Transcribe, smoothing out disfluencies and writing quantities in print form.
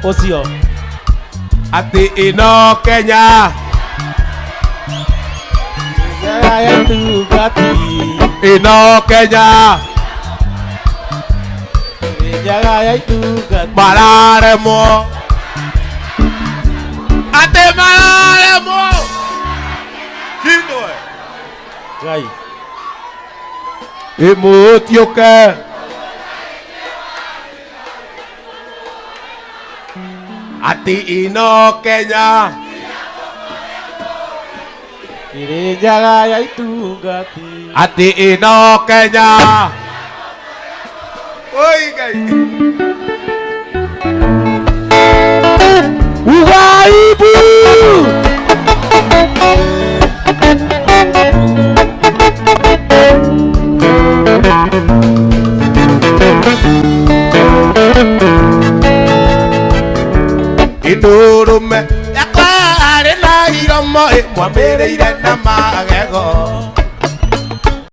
ucio ati ino Kenya njaga ya tungati ino Kenya njaga ya tungati mararemwo ati mararemwo kindoe ngai imutiuke ati ino Kenya iri njaga ya tungati ati ino Kenya oi ngai ugaibu Idurume yakwa ari na iromo mwambĩrĩire na magego